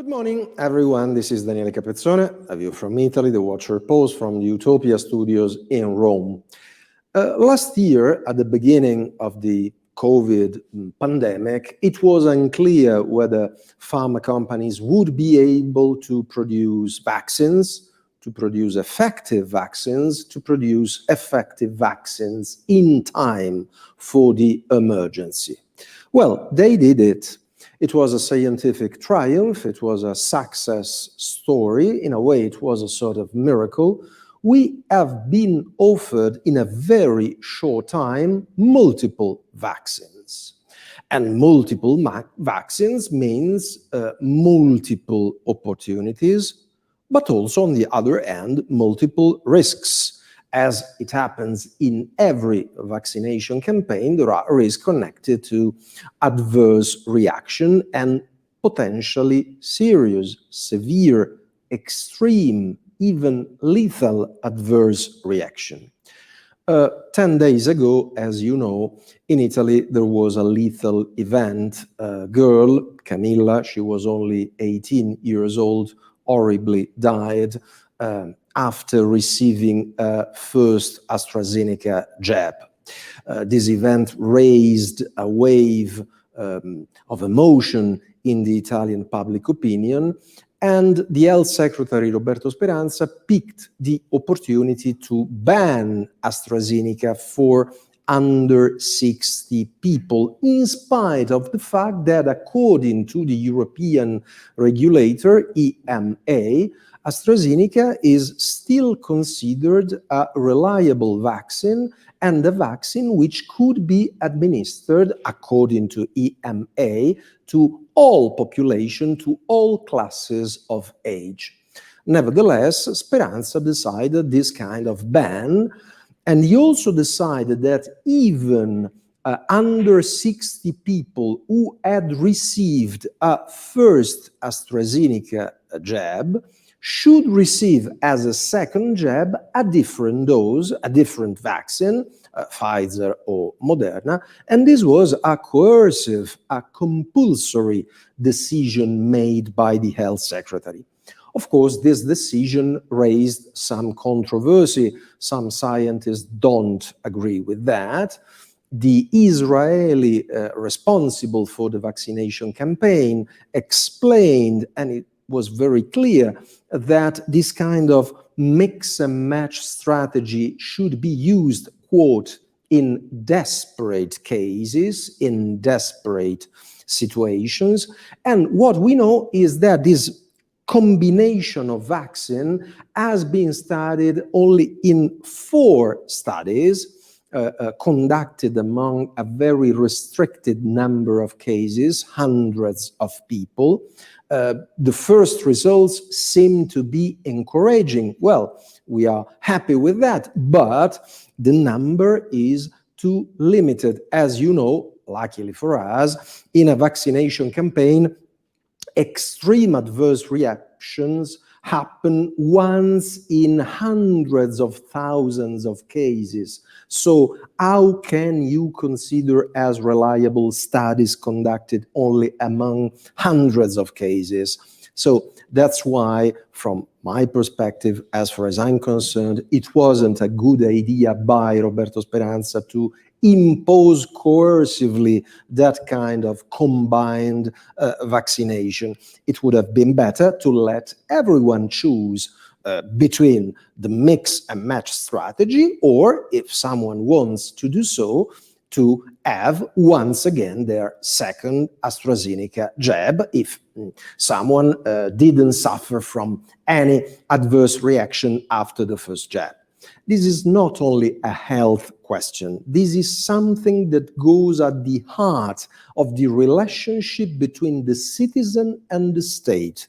Good morning, everyone. This is Daniele Capezzone, a view from Italy, the Watcher Post from the UTOPIA Studios in Rome. Last year, at the beginning of the COVID pandemic, it was unclear whether pharma companies would be able to produce vaccines, to produce effective vaccines in time for the emergency. Well, they did it. It was a scientific triumph. It was a success story. In a way, it was a sort of miracle. We have been offered in a very short time multiple vaccines. And multiple vaccines means multiple opportunities, but also on the other hand, multiple risks. As it happens in every vaccination campaign, there are risks connected to adverse reaction and potentially serious, severe, extreme, even lethal adverse reaction. 10 days ago, as you know, in Italy, there was a lethal event. A girl, Camilla, she was only 18 years old, horribly died after receiving a first AstraZeneca jab. This event raised a wave of emotion in the Italian public opinion, and the Health Secretary Roberto Speranza picked the opportunity to ban AstraZeneca for under 60 people, in spite of the fact that, according to the European regulator, EMA, AstraZeneca is still considered a reliable vaccine and a vaccine which could be administered, according to EMA, to all population, to all classes of age. Nevertheless, Speranza decided this kind of ban, and he also decided that even under 60 people who had received a first AstraZeneca jab should receive as a second jab a different dose, a different vaccine, Pfizer or Moderna, and this was a coercive, a compulsory decision made by the health secretary. Of course, this decision raised some controversy. Some scientists don't agree with that. The Israeli responsible for the vaccination campaign explained, and it was very clear, that this kind of mix and match strategy should be used, quote, in desperate cases, in desperate situations. And what we know is that this combination of vaccine has been studied only in 4 studies, conducted among a very restricted number of cases, hundreds of people. The first results seem to be encouraging. Well, we are happy with that, but the number is too limited. As you know, luckily for us, in a vaccination campaign, extreme adverse reactions happen once in hundreds of thousands of cases. So how can you consider as reliable studies conducted only among hundreds of cases? So that's why, from my perspective, as far as I'm concerned, it wasn't a good idea by Roberto Speranza to impose coercively that kind of combined vaccination. It would have been better to let everyone choose between the mix and match strategy, or if someone wants to do so, to have once again their second AstraZeneca jab if someone didn't suffer from any adverse reaction after the first jab. This is not only a health question. This is something that goes at the heart of the relationship between the citizen and the state.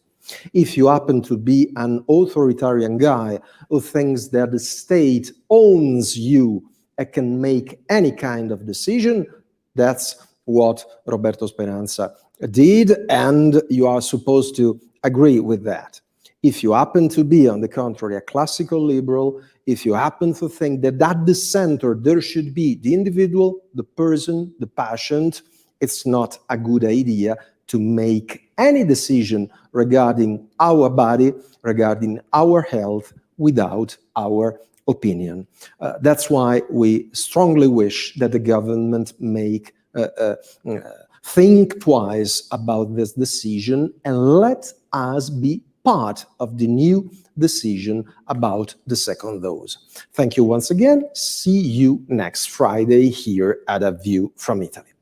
If you happen to be an authoritarian guy who thinks that the state owns you and can make any kind of decision, that's what Roberto Speranza did, and you are supposed to agree with that. If you happen to be, on the contrary, a classical liberal, if you happen to think that at the center there should be the individual, the person, the patient, it's not a good idea to make any decision regarding our body, regarding our health, without our opinion. That's why we strongly wish that the government think twice about this decision and let us be part of the new decision about the second dose. Thank you once again. See you next Friday here at A View from Italy.